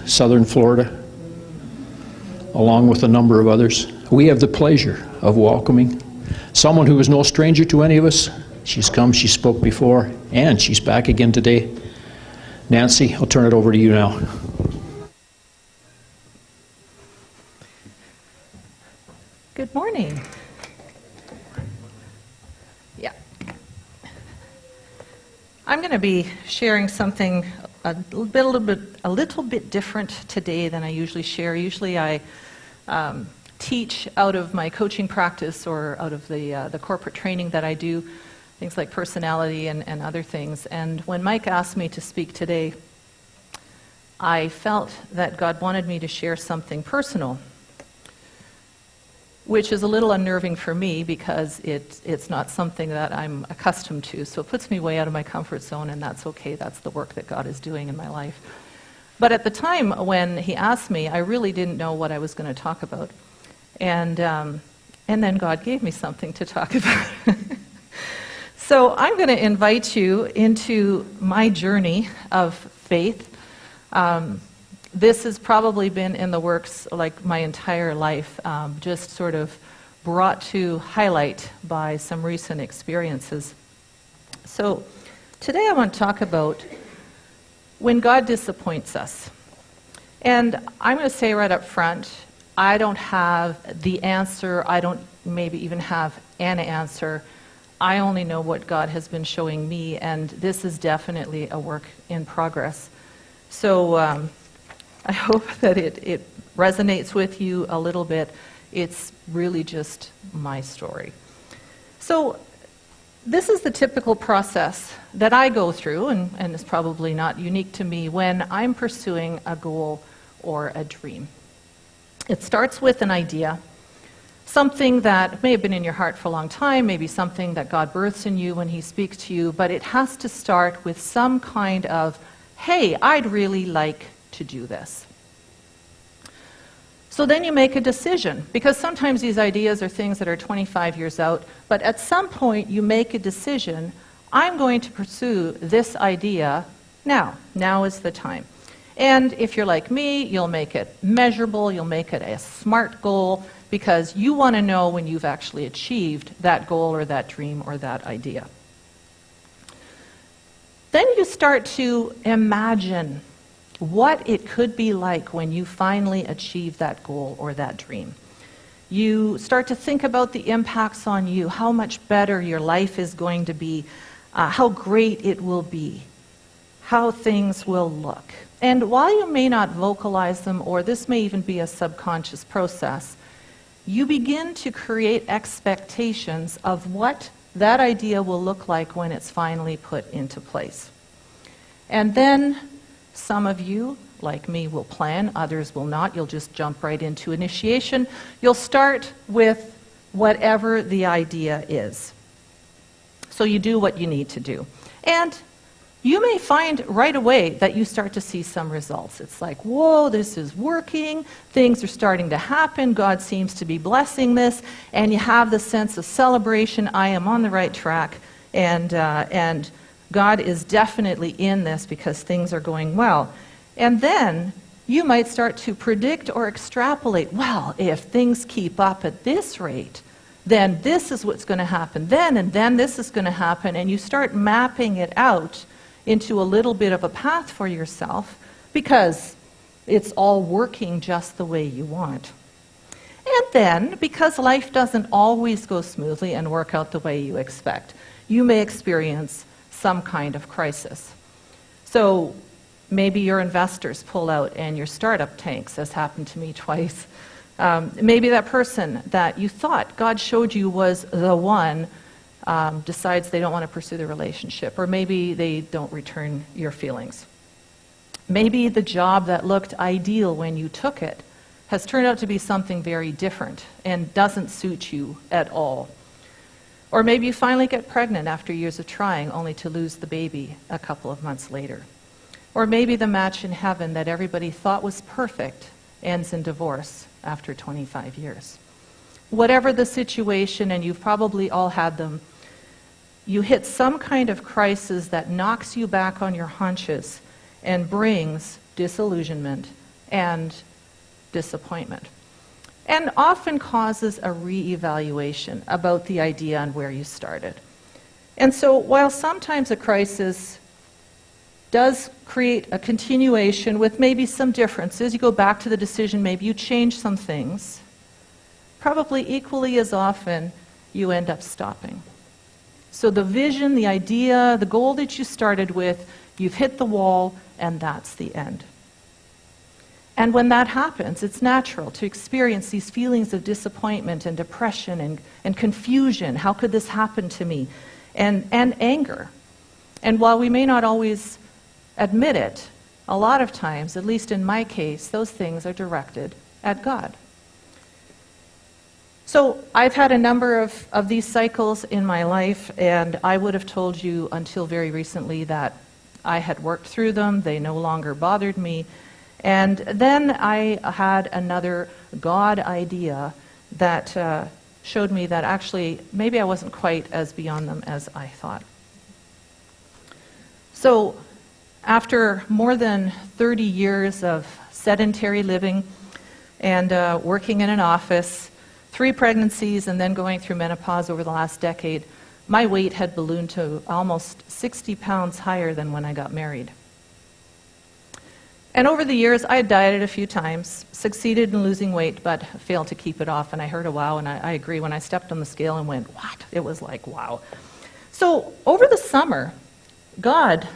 southern Florida, along with a number of others. We have the pleasure of welcoming someone who is no stranger to any of us. She's come, she spoke before, and she's back again today. Nancy, I'll turn it over to you now. Good morning. Yeah. I'm going to be sharing something a little bit different today than I usually share. Usually I teach out of my coaching practice or out of the corporate training that I do, things like personality and other things. And when Mike asked me to speak today, I felt that God wanted me to share something personal, which is a little unnerving for me because it's not something that I'm accustomed to. So it puts me way out of my comfort zone, and that's okay. That's the work that God is doing in my life. But at the time when he asked me, I really didn't know what I was going to talk about. And then God gave me something to talk about. So I'm going to invite you into my journey of faith. This has probably been in the works like my entire life, just sort of brought to highlight by some recent experiences. So today I want to talk about when God disappoints us. And I'm going to say right up front, I don't have the answer. I don't maybe even have an answer. I only know what God has been showing me, and this is definitely a work in progress. So I hope that it resonates with you a little bit. It's really just my story. So this is the typical process that I go through, and it's probably not unique to me, when I'm pursuing a goal or a dream. It starts with an idea, something that may have been in your heart for a long time, maybe something that God births in you when he speaks to you, but it has to start with some kind of, hey, I'd really like to do this. So then you make a decision, because sometimes these ideas are things that are 25 years out, but at some point you make a decision, I'm going to pursue this idea now. Now is the time. And if you're like me, you'll make it measurable, you'll make it a SMART goal, because you want to know when you've actually achieved that goal or that dream or that idea. Then you start to imagine what it could be like when you finally achieve that goal or that dream. You start to think about the impacts on you, how much better your life is going to be, how great it will be, how things will look. And while you may not vocalize them, or this may even be a subconscious process, you begin to create expectations of what that idea will look like when it's finally put into place. And then some of you, like me, will plan, others will not. You'll just jump right into initiation. You'll start with whatever the idea is. So you do what you need to do. And you may find right away that you start to see some results. It's like, whoa, this is working. Things are starting to happen. God seems to be blessing this. And you have the sense of celebration. I am on the right track. And God is definitely in this because things are going well. And then you might start to predict or extrapolate, well, if things keep up at this rate, then this is what's going to happen then, and then this is going to happen. And you start mapping it out into a little bit of a path for yourself because it's all working just the way you want. And then, because life doesn't always go smoothly and work out the way you expect, you may experience some kind of crisis. So maybe your investors pull out and your startup tanks, as happened to me twice. Maybe that person that you thought God showed you was the one decides they don't want to pursue the relationship, or maybe they don't return your feelings. Maybe the job that looked ideal when you took it has turned out to be something very different and doesn't suit you at all. Or maybe you finally get pregnant after years of trying, only to lose the baby a couple of months later. Or maybe the match in heaven that everybody thought was perfect ends in divorce after 25 years. Whatever the situation, and you've probably all had them, you hit some kind of crisis that knocks you back on your haunches and brings disillusionment and disappointment, and often causes a reevaluation about the idea and where you started. And so while sometimes a crisis does create a continuation with maybe some differences, you go back to the decision, maybe you change some things, probably equally as often you end up stopping. So the vision, the idea, the goal that you started with, you've hit the wall, and that's the end. And when that happens, it's natural to experience these feelings of disappointment and depression and confusion. How could this happen to me? And anger. And while we may not always admit it, a lot of times, at least in my case, those things are directed at God. So I've had a number of these cycles in my life, and I would have told you until very recently that I had worked through them, they no longer bothered me. And then I had another God idea that showed me that actually maybe I wasn't quite as beyond them as I thought. So after more than 30 years of sedentary living and working in an office, 3 pregnancies, and then going through menopause over the last decade, my weight had ballooned to almost 60 pounds higher than when I got married. And over the years, I had dieted a few times, succeeded in losing weight, but failed to keep it off. And I heard a wow, and I agree. When I stepped on the scale and went, what? It was like, wow. So over the summer, God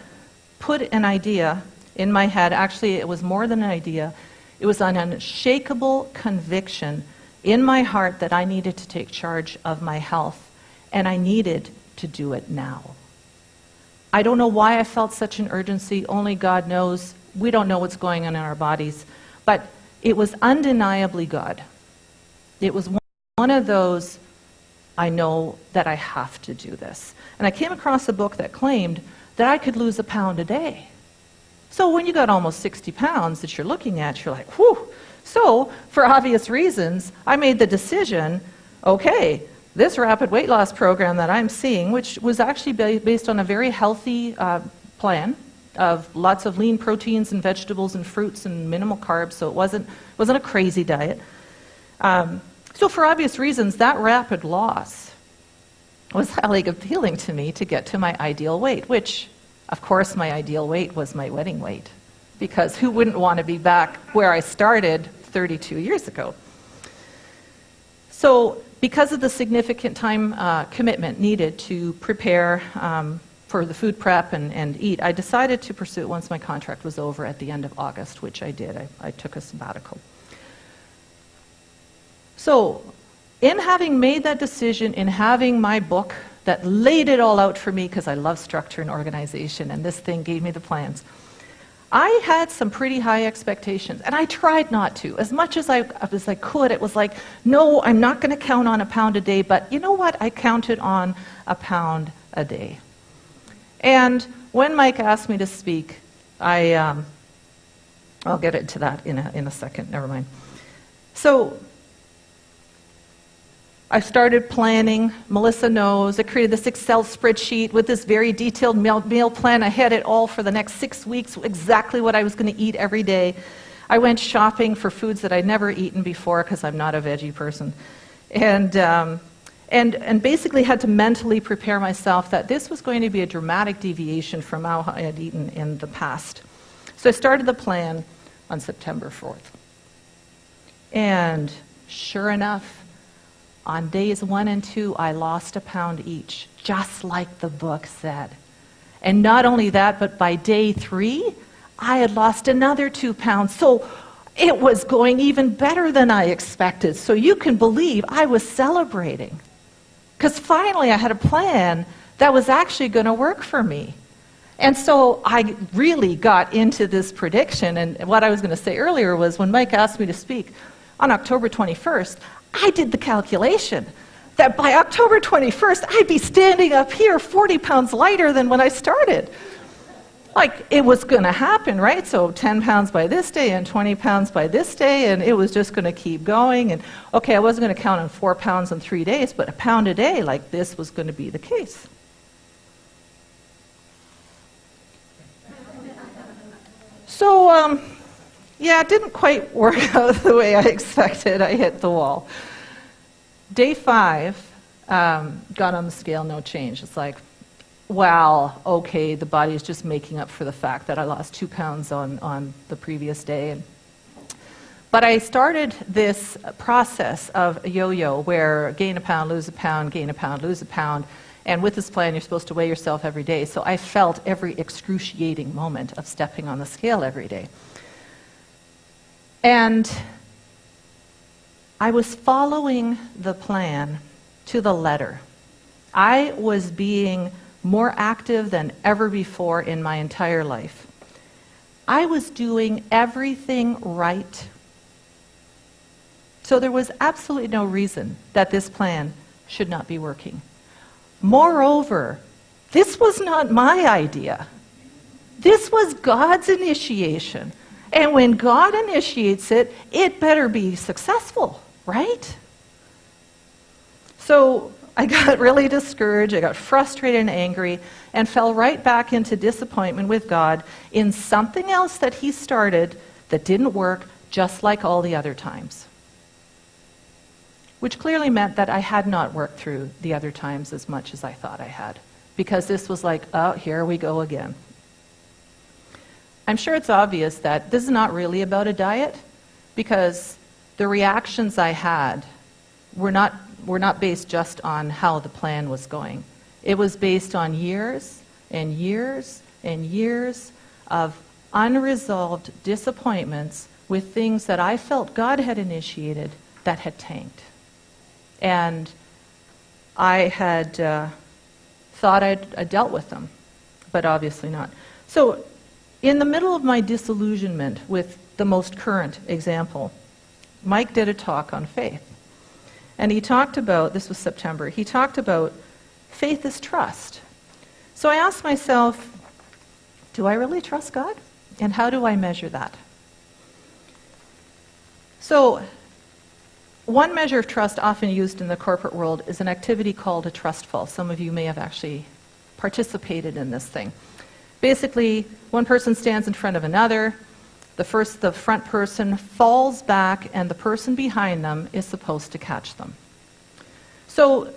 put an idea in my head. Actually, it was more than an idea. It was an unshakable conviction in my heart that I needed to take charge of my health, and I needed to do it now. I don't know why I felt such an urgency. Only God knows. We don't know what's going on in our bodies, but it was undeniably God. It was one of those, I know that I have to do this. And I came across a book that claimed that I could lose 1 pound a day. So when you got almost 60 pounds that you're looking at, you're like, whew. So for obvious reasons, I made the decision, okay, this rapid weight loss program that I'm seeing, which was actually based on a very healthy plan, of lots of lean proteins and vegetables and fruits and minimal carbs, so it wasn't a crazy diet. So for obvious reasons, that rapid loss was highly appealing to me to get to my ideal weight, which, of course, my ideal weight was my wedding weight, because who wouldn't want to be back where I started 32 years ago? So because of the significant time commitment needed to prepare for the food prep and eat, I decided to pursue it once my contract was over at the end of August, which I did. I took a sabbatical. So in having made that decision, in having my book that laid it all out for me, because I love structure and organization, and this thing gave me the plans, I had some pretty high expectations, and I tried not to. As much as I could, it was like, no, I'm not going to count on 1 pound a day, but you know what? I counted on 1 pound a day. And when Mike asked me to speak, I'll get into that in a second, never mind. So I started planning. Melissa knows. I created this Excel spreadsheet with this very detailed meal plan. I had it all for the next 6 weeks, exactly what I was going to eat every day. I went shopping for foods that I'd never eaten before because I'm not a veggie person. And basically had to mentally prepare myself that this was going to be a dramatic deviation from how I had eaten in the past. So I started the plan on September 4th. And sure enough, on days 1 and 2, I lost 1 pound each, just like the book said. And not only that, but by day 3, I had lost another 2 pounds. So it was going even better than I expected. So you can believe I was celebrating. Because finally I had a plan that was actually going to work for me. And so I really got into this prediction. And what I was going to say earlier was when Mike asked me to speak on October 21st, I did the calculation that by October 21st, I'd be standing up here 40 pounds lighter than when I started. Like, it was going to happen, right? So 10 pounds by this day and 20 pounds by this day, and it was just going to keep going. And okay, I wasn't going to count on 4 pounds in 3 days, but 1 pound a day, like this was going to be the case. So yeah, it didn't quite work out the way I expected. I hit the wall. Day 5, got on the scale, no change. It's like, wow, okay, the body is just making up for the fact that I lost 2 pounds on the previous day. But I started this process of a yo-yo where gain a pound, lose a pound, gain a pound, lose a pound. And with this plan, you're supposed to weigh yourself every day. So I felt every excruciating moment of stepping on the scale every day. And I was following the plan to the letter. I was being more active than ever before in my entire life. I was doing everything right. So there was absolutely no reason that this plan should not be working. Moreover, this was not my idea. This was God's initiation. And when God initiates it, it better be successful, right? So I got really discouraged, I got frustrated and angry, and fell right back into disappointment with God in something else that He started that didn't work just like all the other times. Which clearly meant that I had not worked through the other times as much as I thought I had. Because this was like, oh, here we go again. I'm sure it's obvious that this is not really about a diet, because the reactions I had were not based just on how the plan was going. It was based on years and years and years of unresolved disappointments with things that I felt God had initiated that had tanked. And I had thought I'd dealt with them, but obviously not. So in the middle of my disillusionment with the most current example, Mike did a talk on faith. And he talked about, this was September, he talked about faith is trust. So I asked myself, do I really trust God? And how do I measure that? So one measure of trust often used in the corporate world is an activity called a trust fall. Some of you may have actually participated in this thing. Basically, one person stands in front of another. The front person falls back, and the person behind them is supposed to catch them. So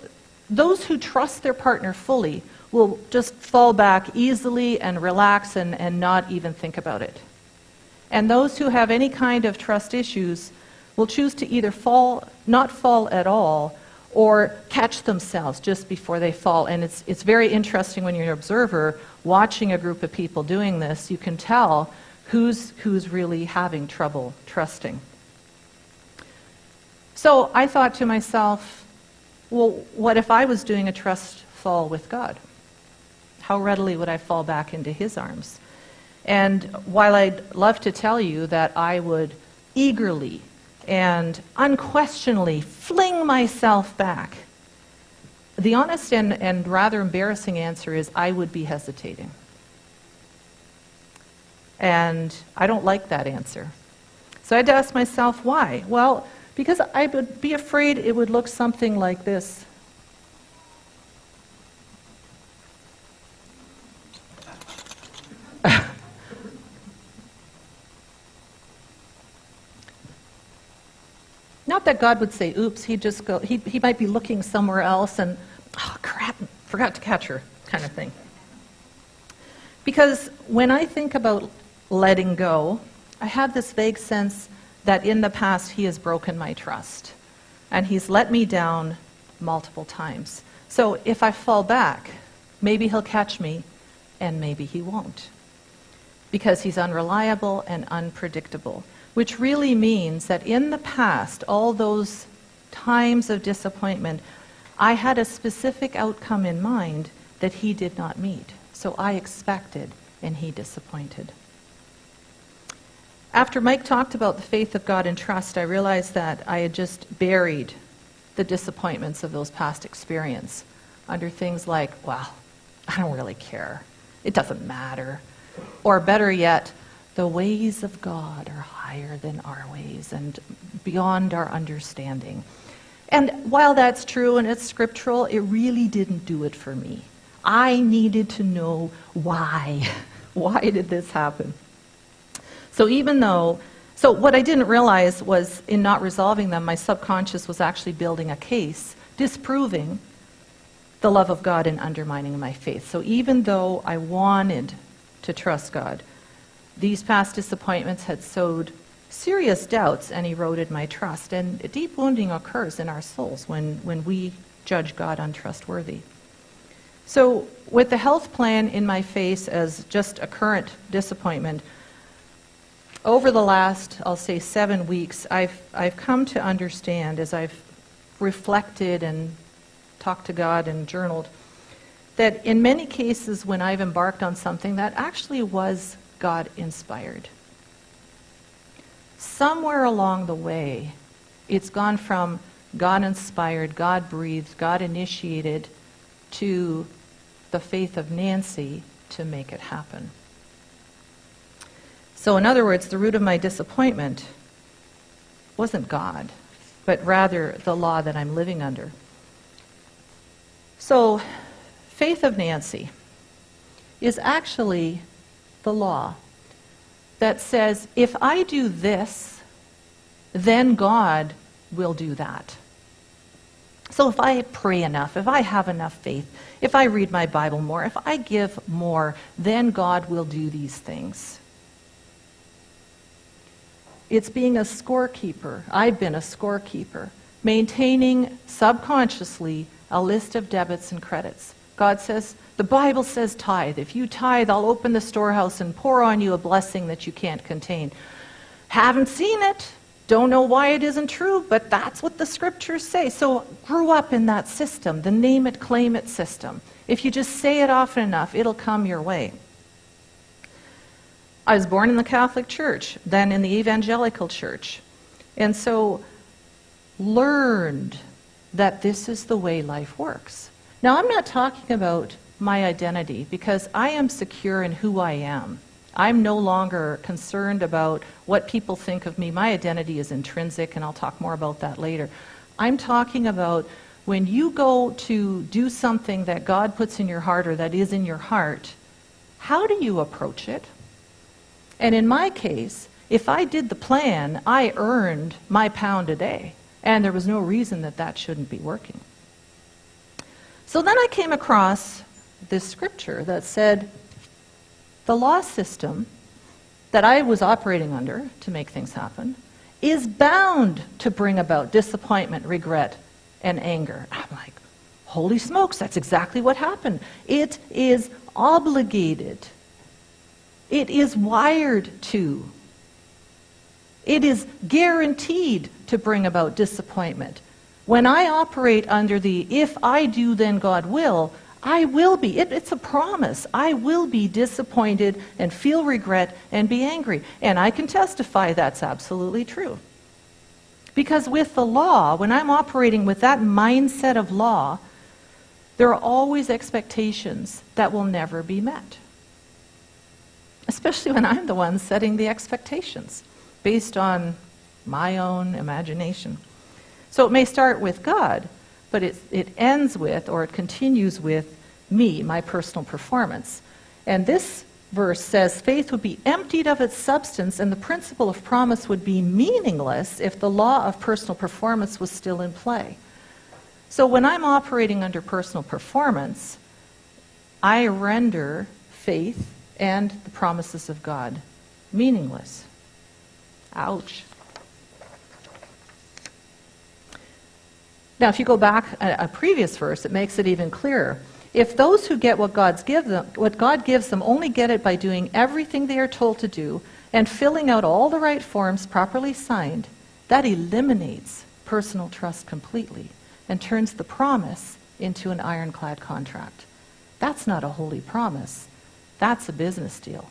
those who trust their partner fully will just fall back easily and relax and not even think about it. And those who have any kind of trust issues will choose to either not fall at all, or catch themselves just before they fall. And it's very interesting when you're an observer watching a group of people doing this. You can tell who's really having trouble trusting. So I thought to myself, well, what if I was doing a trust fall with God? How readily would I fall back into His arms? And while I'd love to tell you that I would eagerly and unquestionably fling myself back, the honest and rather embarrassing answer is I would be hesitating. And I don't like that answer. So I had to ask myself, why? Well, because I would be afraid it would look something like this. Not that God would say, oops, he might be looking somewhere else and, oh crap, forgot to catch her, kind of thing. Because when I think about letting go, I have this vague sense that in the past He has broken my trust. And He's let me down multiple times. So if I fall back, maybe He'll catch me, and maybe He won't. Because He's unreliable and unpredictable. Which really means that in the past, all those times of disappointment, I had a specific outcome in mind that He did not meet. So I expected, and He disappointed. After Mike talked about the faith of God and trust, I realized that I had just buried the disappointments of those past experiences under things like, well, I don't really care. It doesn't matter. Or better yet, the ways of God are higher than our ways and beyond our understanding. And while that's true and it's scriptural, it really didn't do it for me. I needed to know why. Why did this happen? So So what I didn't realize was in not resolving them, my subconscious was actually building a case, disproving the love of God and undermining my faith. So even though I wanted to trust God, these past disappointments had sowed serious doubts and eroded my trust. And deep wounding occurs in our souls when we judge God untrustworthy. So with the health plan in my face as just a current disappointment, over the last, I'll say 7 weeks, I've come to understand as I've reflected and talked to God and journaled, that in many cases when I've embarked on something that actually was God-inspired, somewhere along the way, it's gone from God-inspired, God-breathed, God-initiated to the faith of Nancy to make it happen. So in other words, the root of my disappointment wasn't God, but rather the law that I'm living under. So, faith of Nancy is actually the law that says, if I do this, then God will do that. So if I pray enough, if I have enough faith, if I read my Bible more, if I give more, then God will do these things. It's being a scorekeeper. I've been a scorekeeper, maintaining subconsciously a list of debits and credits. God says, the Bible says tithe. If you tithe, I'll open the storehouse and pour on you a blessing that you can't contain. Haven't seen it. Don't know why it isn't true, but that's what the scriptures say. So grew up in that system, the name it, claim it system. If you just say it often enough, it'll come your way. I was born in the Catholic Church, then in the Evangelical Church. And so learned that this is the way life works. Now, I'm not talking about my identity because I am secure in who I am. I'm no longer concerned about what people think of me. My identity is intrinsic, and I'll talk more about that later. I'm talking about when you go to do something that God puts in your heart or that is in your heart, how do you approach it? And in my case, if I did the plan, I earned my pound a day. And there was no reason that that shouldn't be working. So then I came across this scripture that said the law system that I was operating under to make things happen is bound to bring about disappointment, regret, and anger. I'm like, holy smokes, that's exactly what happened. It is obligated. It is wired to. It is guaranteed to bring about disappointment. When I operate under the if I do then God will, I will be. It's a promise. I will be disappointed and feel regret and be angry. And I can testify that's absolutely true. Because with the law, when I'm operating with that mindset of law, there are always expectations that will never be met. Especially when I'm the one setting the expectations based on my own imagination. So it may start with God, but it ends with, or it continues with, me, my personal performance. And this verse says, faith would be emptied of its substance and the principle of promise would be meaningless if the law of personal performance was still in play. So when I'm operating under personal performance, I render faith and the promises of God meaningless. Ouch. Now, if you go back a previous verse, it makes it even clearer. If those who get what God gives them only get it by doing everything they are told to do and filling out all the right forms properly signed, that eliminates personal trust completely and turns the promise into an ironclad contract. That's not a holy promise. That's a business deal.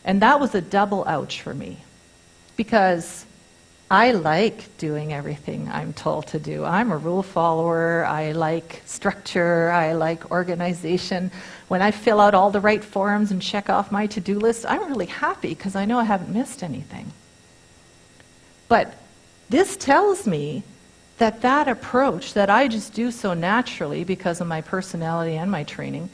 And that was a double ouch for me, because I like doing everything I'm told to do. I'm a rule follower. I like structure. I like organization. When I fill out all the right forms and check off my to-do list, I'm really happy because I know I haven't missed anything. But this tells me that that approach that I just do so naturally because of my personality and my training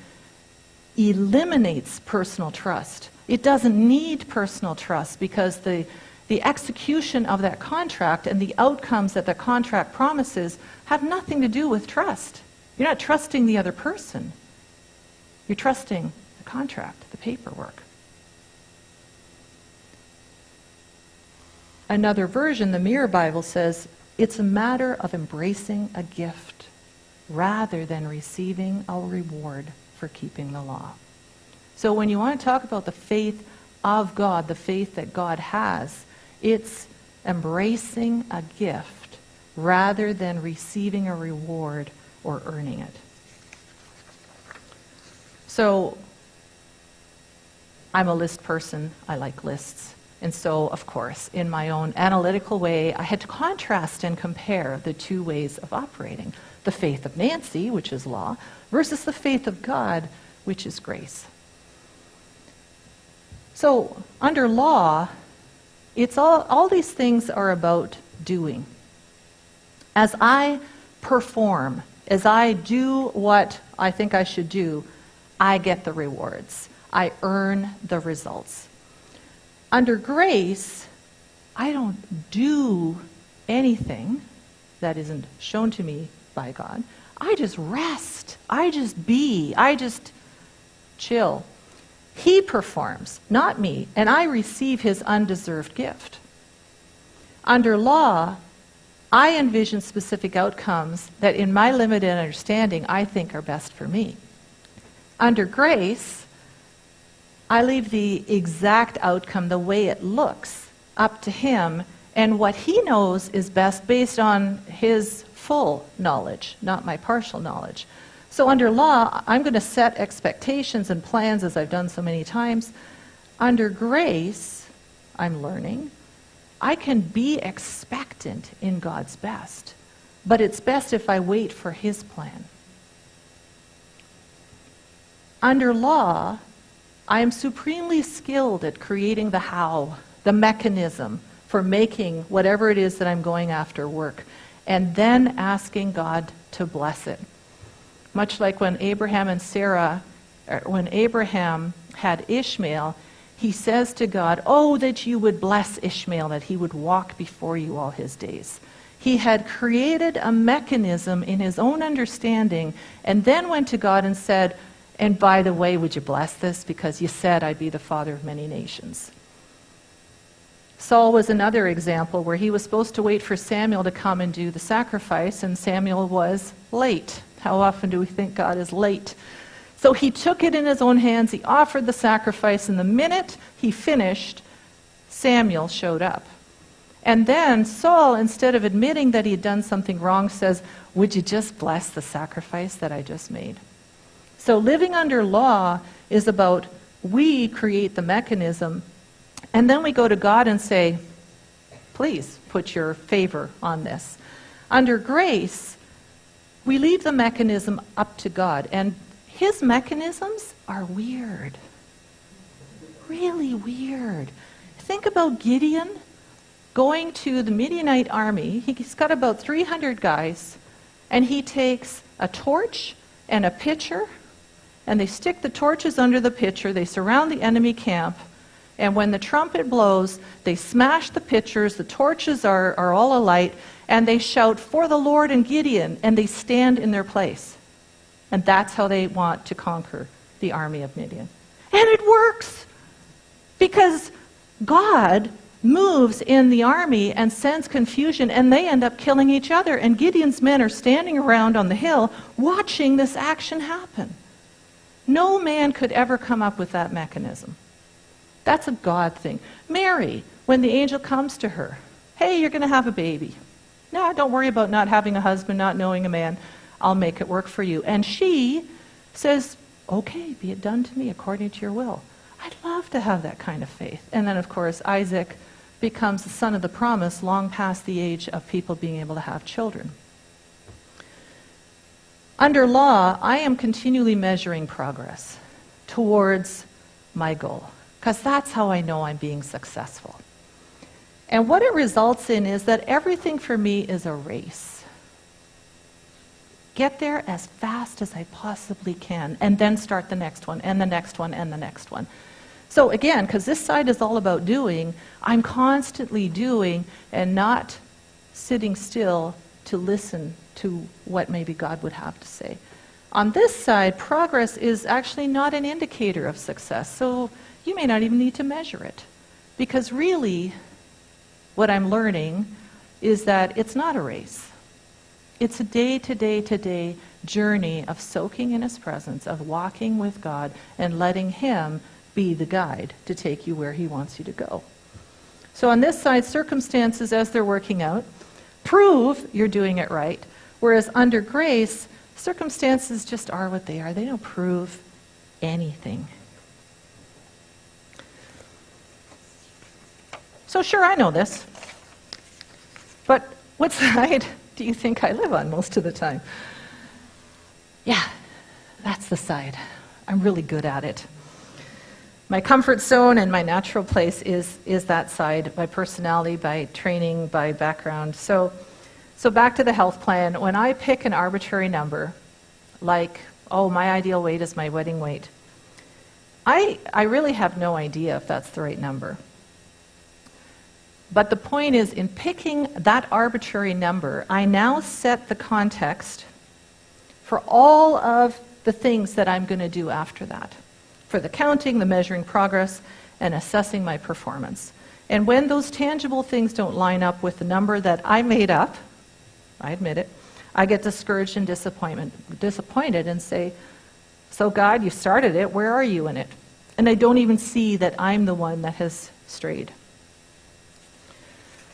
eliminates personal trust. It doesn't need personal trust because the the execution of that contract and the outcomes that the contract promises have nothing to do with trust. You're not trusting the other person. You're trusting the contract, the paperwork. Another version, the Mirror Bible, says, it's a matter of embracing a gift rather than receiving a reward for keeping the law. So when you want to talk about the faith of God, the faith that God has, it's embracing a gift rather than receiving a reward or earning it. So I'm a list person. I like lists. And so, of course, in my own analytical way, I had to contrast and compare the two ways of operating. The faith of Nancy, which is law, versus the faith of God, which is grace. So, under law, it's all these things are about doing. As I perform, as I do what I think I should do, I get the rewards. I earn the results. Under grace, I don't do anything that isn't shown to me by God. I just rest. I just be. I just chill. He performs, not me, and I receive his undeserved gift. Under law, I envision specific outcomes that in my limited understanding I think are best for me. Under grace, I leave the exact outcome, the way it looks, up to him, and what he knows is best based on his full knowledge, not my partial knowledge. So under law, I'm going to set expectations and plans as I've done so many times. Under grace, I'm learning, I can be expectant in God's best, but it's best if I wait for his plan. Under law, I am supremely skilled at creating the how, the mechanism for making whatever it is that I'm going after work, and then asking God to bless it. Much like when Abraham had Ishmael, he says to God, "Oh, that you would bless Ishmael, that he would walk before you all his days." He had created a mechanism in his own understanding, and then went to God and said, "And by the way, would you bless this? Because you said I'd be the father of many nations." Saul was another example where he was supposed to wait for Samuel to come and do the sacrifice, and Samuel was late. How often do we think God is late? So he took it in his own hands, he offered the sacrifice, and the minute he finished, Samuel showed up. And then Saul, instead of admitting that he had done something wrong, says, "Would you just bless the sacrifice that I just made?" So living under law is about we create the mechanism, and then we go to God and say, "Please put your favor on this." Under grace, we leave the mechanism up to God, and his mechanisms are weird. Really weird. Think about Gideon going to the Midianite army. He's got about 300 guys, and he takes a torch and a pitcher, and they stick the torches under the pitcher, they surround the enemy camp, and when the trumpet blows, they smash the pitchers, the torches are all alight, and they shout, "For the Lord and Gideon," and they stand in their place. And that's how they want to conquer the army of Midian. And it works! Because God moves in the army and sends confusion, and they end up killing each other, and Gideon's men are standing around on the hill watching this action happen. No man could ever come up with that mechanism. That's a God thing. Mary, when the angel comes to her, "Hey, you're going to have a baby. No, don't worry about not having a husband, not knowing a man. I'll make it work for you." And she says, "Okay, be it done to me according to your will." I'd love to have that kind of faith. And then, of course, Isaac becomes the son of the promise long past the age of people being able to have children. Under law, I am continually measuring progress towards my goal, because that's how I know I'm being successful. And what it results in is that everything for me is a race. Get there as fast as I possibly can, and then start the next one, and the next one, and the next one. So again, because this side is all about doing, I'm constantly doing and not sitting still to listen to what maybe God would have to say. On this side, progress is actually not an indicator of success, so you may not even need to measure it. Because really, what I'm learning is that it's not a race. It's a day-to-day journey of soaking in His presence, of walking with God and letting Him be the guide to take you where He wants you to go. So on this side, circumstances as they're working out prove you're doing it right, whereas under grace, circumstances just are what they are. They don't prove anything. So sure, I know this, but what side do you think I live on most of the time? Yeah, that's the side. I'm really good at it. My comfort zone and my natural place is that side, by personality, by training, by background. So back to the health plan. When I pick an arbitrary number, like, my ideal weight is my wedding weight, I really have no idea if that's the right number. But the point is, in picking that arbitrary number, I now set the context for all of the things that I'm going to do after that. For the counting, the measuring progress, and assessing my performance. And when those tangible things don't line up with the number that I made up, I admit it, I get discouraged and disappointed and say, so God, you started it, where are you in it? And I don't even see that I'm the one that has strayed.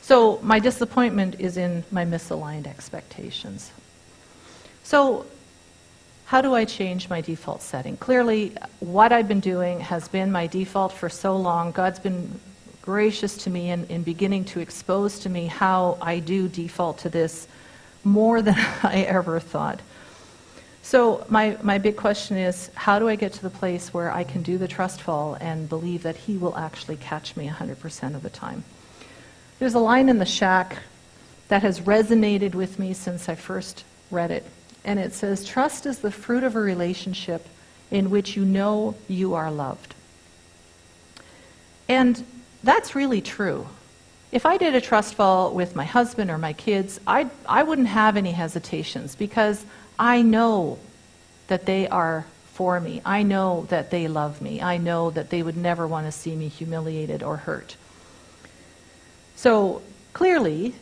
So my disappointment is in my misaligned expectations. So how do I change my default setting? Clearly, what I've been doing has been my default for so long. God's been gracious to me in beginning to expose to me how I do default to this more than I ever thought. So my big question is, how do I get to the place where I can do the trust fall and believe that He will actually catch me 100% of the time? There's a line in the Shack that has resonated with me since I first read it. And it says, trust is the fruit of a relationship in which you know you are loved. And that's really true. If I did a trust fall with my husband or my kids, I wouldn't have any hesitations because I know that they are for me. I know that they love me. I know that they would never want to see me humiliated or hurt. So clearly,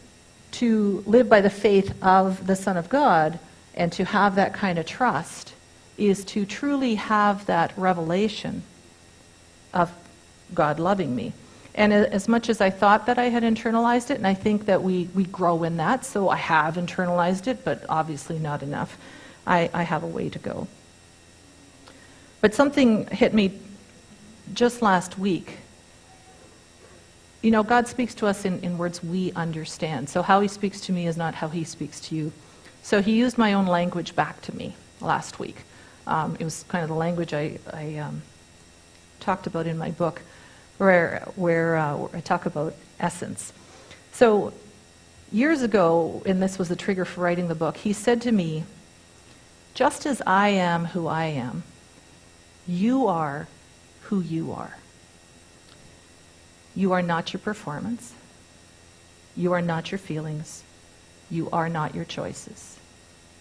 to live by the faith of the Son of God and to have that kind of trust is to truly have that revelation of God loving me. And as much as I thought that I had internalized it, and I think that we grow in that, so I have internalized it, but obviously not enough. I have a way to go. But something hit me just last week. You know, God speaks to us in words we understand. So how He speaks to me is not how He speaks to you. So He used my own language back to me last week. It was kind of the language I talked about in my book, where I talk about essence. So years ago, and this was the trigger for writing the book, He said to me, just as I am who I am, you are who you are. You are not your performance. You are not your feelings. You are not your choices.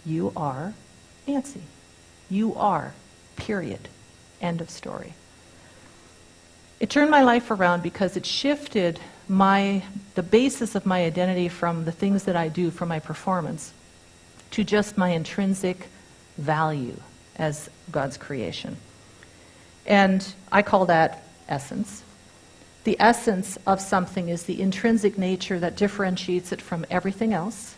You are Nancy. You are, period. End of story. It turned my life around because it shifted the basis of my identity from the things that I do, from my performance, to just my intrinsic value as God's creation. And I call that essence. The essence of something is the intrinsic nature that differentiates it from everything else,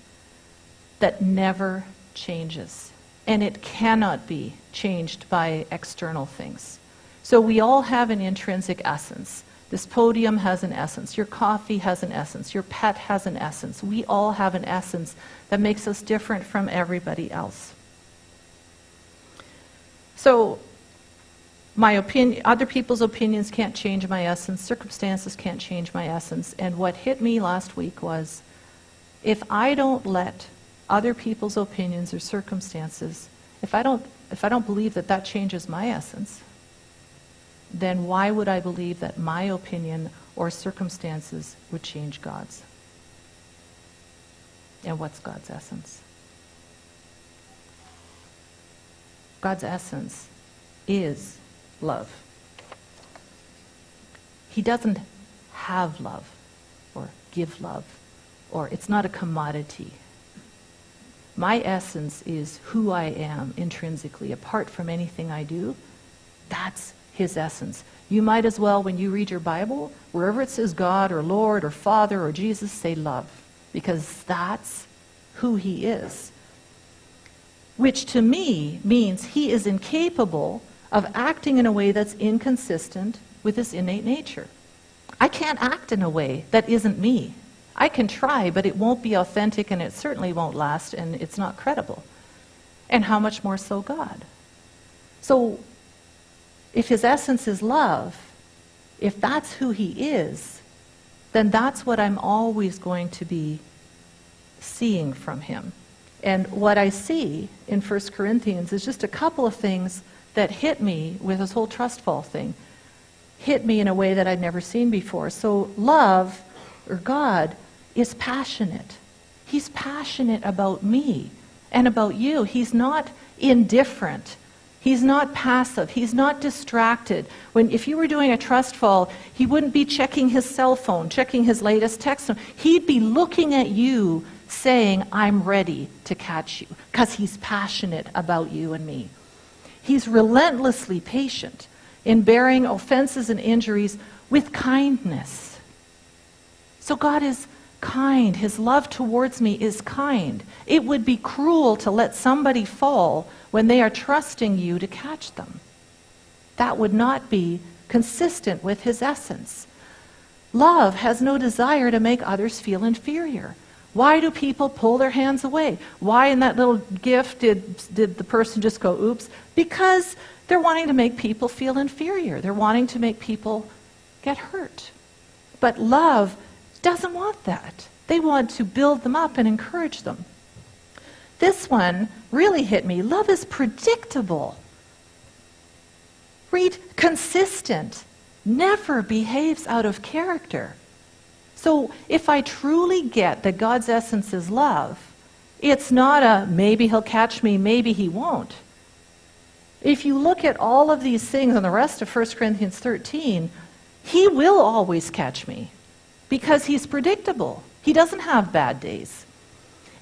that never changes. And it cannot be changed by external things. So we all have an intrinsic essence. This podium has an essence. Your coffee has an essence. Your pet has an essence. We all have an essence that makes us different from everybody else. So my opinion, other people's opinions can't change my essence. Circumstances can't change my essence. And what hit me last week was, if I don't let other people's opinions or circumstances, if I don't believe that changes my essence, then why would I believe that my opinion or circumstances would change God's? And what's God's essence? God's essence is love. He doesn't have love or give love, or it's not a commodity. My essence is who I am intrinsically, apart from anything I do. That's his essence. You might as well, when you read your Bible, wherever it says God or Lord or Father or Jesus, say love, because that's who he is. Which to me means he is incapable of acting in a way that's inconsistent with his innate nature. I can't act in a way that isn't me. I can try, but it won't be authentic, and it certainly won't last, and it's not credible. And how much more so God? So if his essence is love, if that's who he is, then that's what I'm always going to be seeing from him. And what I see in 1 Corinthians is just a couple of things that hit me with this whole trust fall thing. Hit me in a way that I'd never seen before. So love, or God, is passionate. He's passionate about me and about you. He's not indifferent. He's not passive. He's not distracted. If you were doing a trust fall, he wouldn't be checking his cell phone, checking his latest text. He'd be looking at you saying, I'm ready to catch you, because he's passionate about you and me. He's relentlessly patient in bearing offenses and injuries with kindness. So God is kind. His love towards me is kind. It would be cruel to let somebody fall when they are trusting you to catch them. That would not be consistent with his essence. Love has no desire to make others feel inferior. Why do people pull their hands away? Why in that little gift did the person just go, oops? Because they're wanting to make people feel inferior. They're wanting to make people get hurt. But love doesn't want that. They want to build them up and encourage them. This one really hit me. Love is predictable. Read consistent. Never behaves out of character. So if I truly get that God's essence is love, it's not a maybe he'll catch me, maybe he won't. If you look at all of these things on the rest of 1 Corinthians 13, he will always catch me because he's predictable. He doesn't have bad days.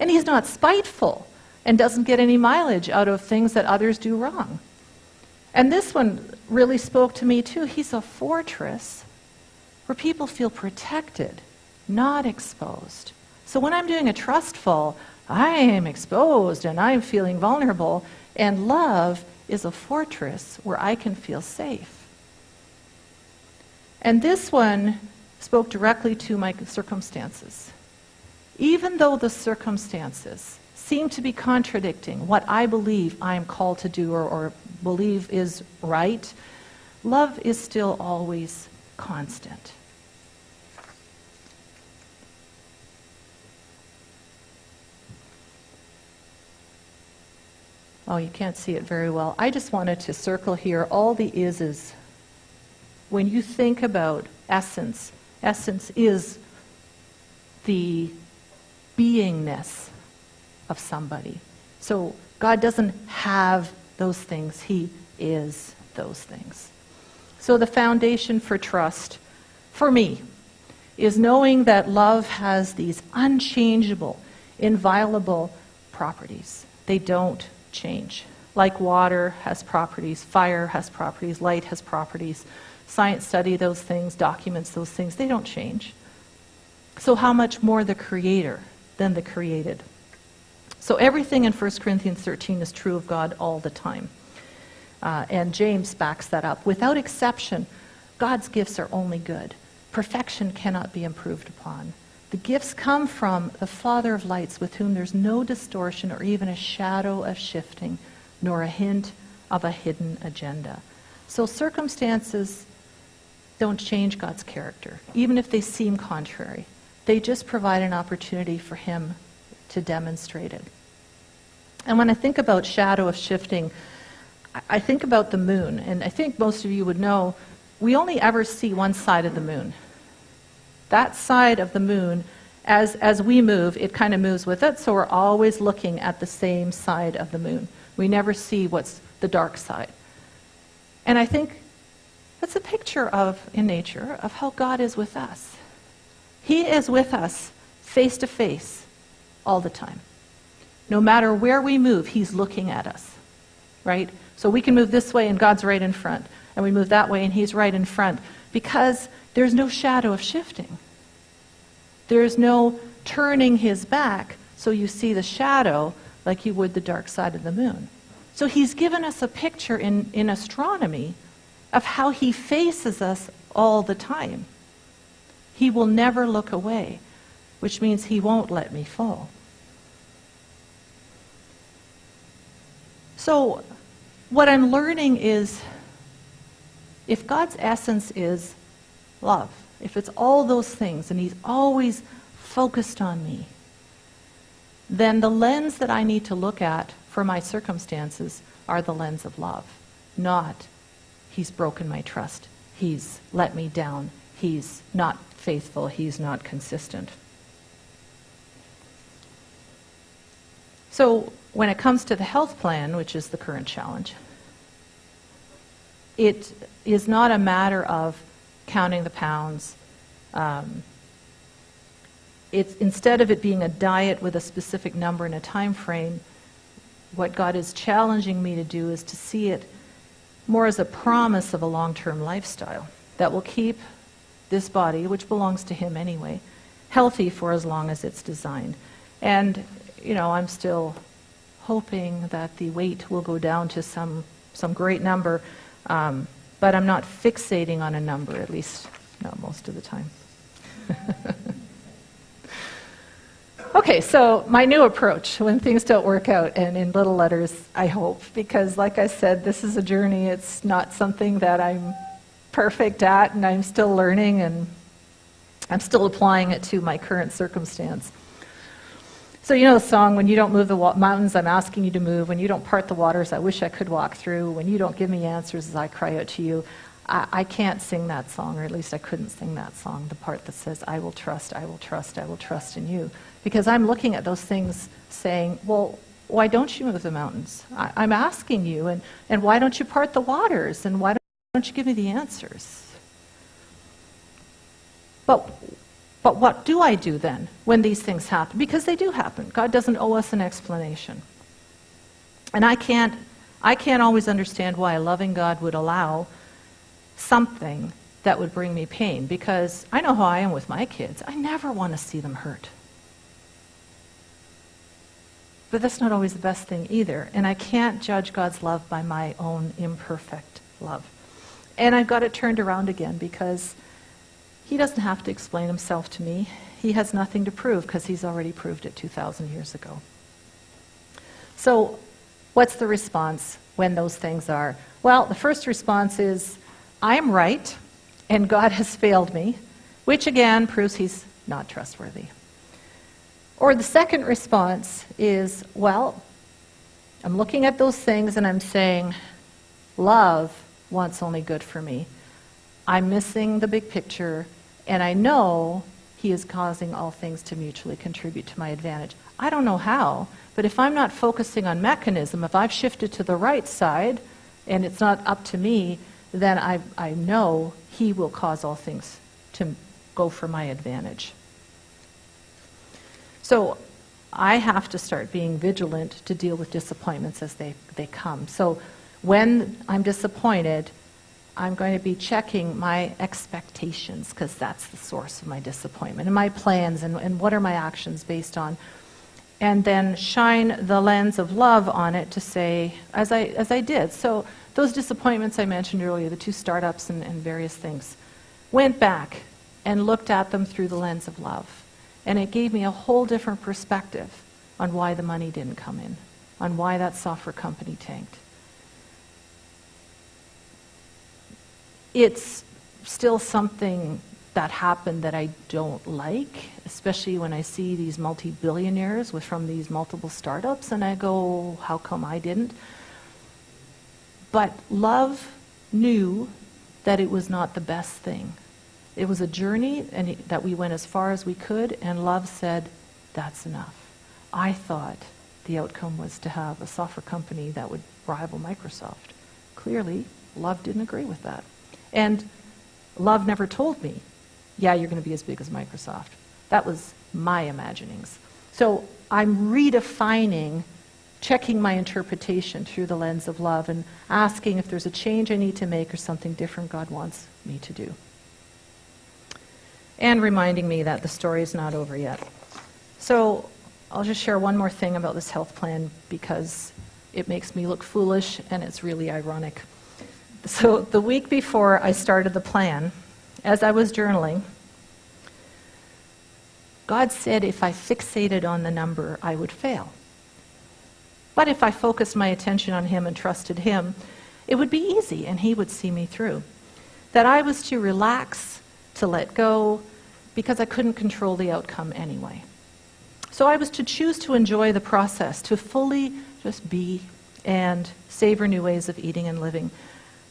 And he's not spiteful and doesn't get any mileage out of things that others do wrong. And this one really spoke to me too. He's a fortress where people feel protected, not exposed. So when I'm doing a trust fall, I am exposed and I'm feeling vulnerable, and love is a fortress where I can feel safe. And this one spoke directly to my circumstances. Even though the circumstances seem to be contradicting what I believe I am called to do or believe is right, love is still always constant. Oh, you can't see it very well. I just wanted to circle here all the ises. When you think about essence, essence is the beingness of somebody. So God doesn't have those things. He is those things. So the foundation for trust, for me, is knowing that love has these unchangeable, inviolable properties. They don't change. Like water has properties, fire has properties, light has properties. Science study those things, documents those things. They don't change. So how much more the Creator than the created? So everything in 1 Corinthians 13 is true of God all the time. And James backs that up. Without exception, God's gifts are only good. Perfection cannot be improved upon. The gifts come from the Father of lights, with whom there's no distortion or even a shadow of shifting, nor a hint of a hidden agenda. So circumstances don't change God's character, even if they seem contrary. They just provide an opportunity for him to demonstrate it. And when I think about shadow of shifting, I think about the moon. And I think most of you would know we only ever see one side of the moon. That side of the moon, as we move, it kind of moves with it, so we're always looking at the same side of the moon. We never see what's the dark side. And I think that's a picture of, in nature, of how God is with us. He is with us face to face all the time. No matter where we move, he's looking at us, right? So we can move this way and God's right in front. And we move that way and he's right in front. Because there's no shadow of shifting. There's no turning his back so you see the shadow like you would the dark side of the moon. So he's given us a picture in astronomy of how he faces us all the time. He will never look away, which means he won't let me fall. So what I'm learning is, if God's essence is love, if it's all those things and he's always focused on me, then the lens that I need to look at for my circumstances are the lens of love, not he's broken my trust, he's let me down, he's not faithful, he's not consistent. So when it comes to the health plan, which is the current challenge, it is not a matter of counting the pounds. It's, instead of it being a diet with a specific number and a time frame, what God is challenging me to do is to see it more as a promise of a long-term lifestyle that will keep this body, which belongs to him anyway, healthy for as long as it's designed. And, you know, I'm still hoping that the weight will go down to some great number, but I'm not fixating on a number, at least not most of the time. Okay, so my new approach when things don't work out, and in little letters, I hope, because like I said, this is a journey. It's not something that I'm perfect at, and I'm still learning, and I'm still applying it to my current circumstance. So you know the song, when you don't move the mountains, I'm asking you to move. When you don't part the waters, I wish I could walk through. When you don't give me answers as I cry out to you. I can't sing that song, or at least I couldn't sing that song, the part that says, I will trust, I will trust, I will trust in you. Because I'm looking at those things saying, well, why don't you move the mountains? I'm asking you, and why don't you part the waters? And why don't you give me the answers? But what do I do then when these things happen? Because they do happen. God doesn't owe us an explanation. And I can't always understand why a loving God would allow something that would bring me pain, because I know how I am with my kids. I never want to see them hurt. But that's not always the best thing either. And I can't judge God's love by my own imperfect love. And I've got it turned around again, because he doesn't have to explain himself to me. He has nothing to prove, because he's already proved it 2,000 years ago. So what's the response when those things are? Well, the first response is, I'm right, and God has failed me, which again proves he's not trustworthy. Or the second response is, well, I'm looking at those things and I'm saying, love wants only good for me. I'm missing the big picture, and I know he is causing all things to mutually contribute to my advantage. I don't know how, but if I'm not focusing on mechanism, if I've shifted to the right side and it's not up to me, then I know he will cause all things to go for my advantage. So I have to start being vigilant to deal with disappointments as they come. So when I'm disappointed, I'm going to be checking my expectations, because that's the source of my disappointment, and my plans, and what are my actions based on. And then shine the lens of love on it to say, as I did. So those disappointments I mentioned earlier, the 2 startups and various things, went back and looked at them through the lens of love. And it gave me a whole different perspective on why the money didn't come in, on why that software company tanked. It's still something that happened that I don't like, especially when I see these multi-billionaires from these multiple startups, and I go, how come I didn't? But love knew that it was not the best thing. It was a journey and that we went as far as we could, and love said, that's enough. I thought the outcome was to have a software company that would rival Microsoft. Clearly, love didn't agree with that. And love never told me, yeah, you're going to be as big as Microsoft. That was my imaginings. So I'm redefining, checking my interpretation through the lens of love and asking if there's a change I need to make or something different God wants me to do. And reminding me that the story is not over yet. So I'll just share one more thing about this health plan because it makes me look foolish and it's really ironic. So the week before I started the plan, as I was journaling, God said if I fixated on the number, I would fail. But if I focused my attention on Him and trusted Him, it would be easy and He would see me through. That I was to relax, to let go, because I couldn't control the outcome anyway. So I was to choose to enjoy the process, to fully just be and savor new ways of eating and living.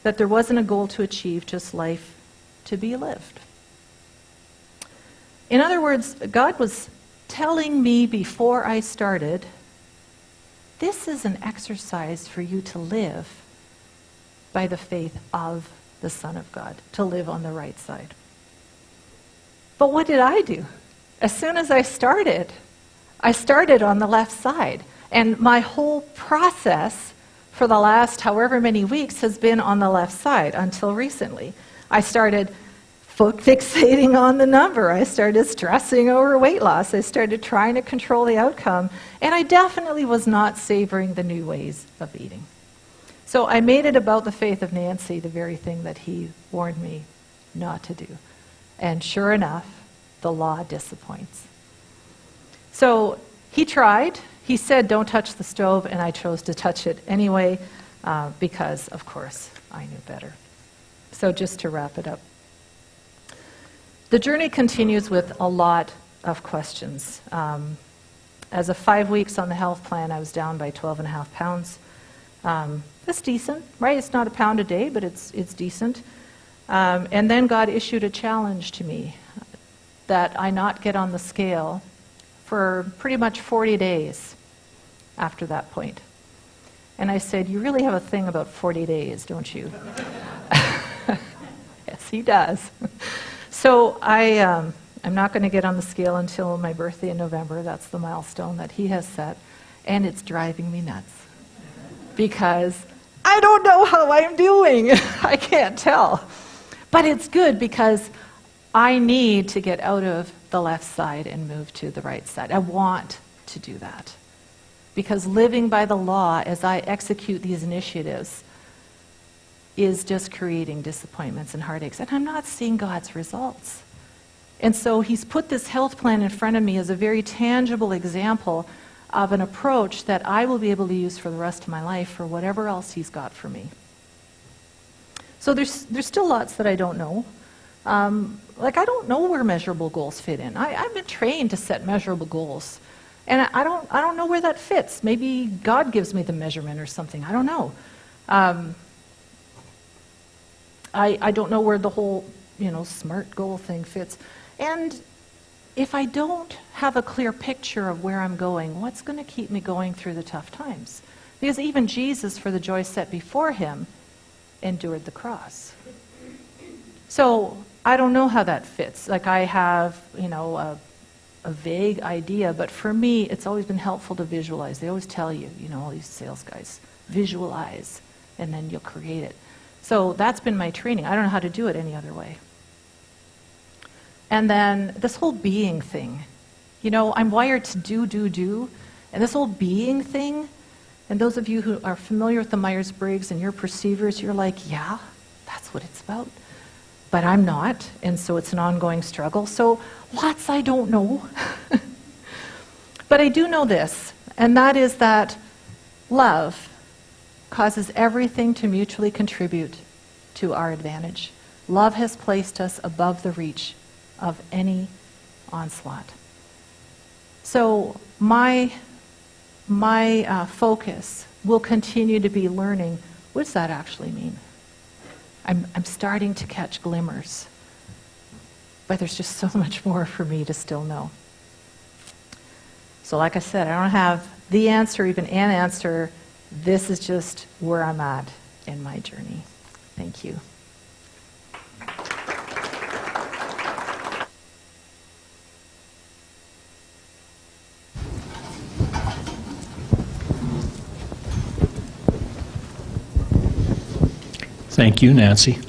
That there wasn't a goal to achieve, just life to be lived. In other words, God was telling me before I started, this is an exercise for you to live by the faith of the Son of God, to live on the right side. But what did I do? As soon as I started on the left side. And my whole process for the last however many weeks has been on the left side until recently. I started fixating on the number. I started stressing over weight loss. I started trying to control the outcome. And I definitely was not savoring the new ways of eating. So I made it about the faith of Nancy, the very thing that he warned me not to do. And sure enough, the law disappoints. So he tried. He said, don't touch the stove, and I chose to touch it anyway because, of course, I knew better. So just to wrap it up. The journey continues with a lot of questions. As of 5 weeks on the health plan, I was down by 12.5 pounds. That's decent, right? It's not a pound a day, but it's decent. And then God issued a challenge to me that I not get on the scale for pretty much 40 days after that point. And I said, you really have a thing about 40 days, don't you? Yes, he does. So I'm not going to get on the scale until my birthday in November. That's the milestone that he has set. And it's driving me nuts. Because I don't know how I'm doing. I can't tell. But it's good because I need to get out of the left side and move to the right side. I want to do that. Because living by the law as I execute these initiatives is just creating disappointments and heartaches. And I'm not seeing God's results. And so he's put this health plan in front of me as a very tangible example of an approach that I will be able to use for the rest of my life for whatever else he's got for me. So there's still lots that I don't know. I don't know where measurable goals fit in. I've been trained to set measurable goals. And I don't know where that fits. Maybe God gives me the measurement or something. I don't know. I don't know where the whole, SMART goal thing fits. And if I don't have a clear picture of where I'm going, what's going to keep me going through the tough times? Because even Jesus, for the joy set before him, endured the cross. So I don't know how that fits. I have, a vague idea, but for me, it's always been helpful to visualize. They always tell you, all these sales guys, visualize, and then you'll create it. So that's been my training. I don't know how to do it any other way. And then this whole being thing. I'm wired to do. And this whole being thing, and those of you who are familiar with the Myers-Briggs and you're perceivers, you're like, yeah, that's what it's about. But I'm not, and so it's an ongoing struggle. So lots I don't know. But I do know this, and that is that love causes everything to mutually contribute to our advantage. Love has placed us above the reach of any onslaught. So my focus will continue to be learning, what does that actually mean? I'm starting to catch glimmers. But there's just so much more for me to still know. So like I said, I don't have the answer, even an answer. This is just where I'm at in my journey. Thank you. Thank you, Nancy.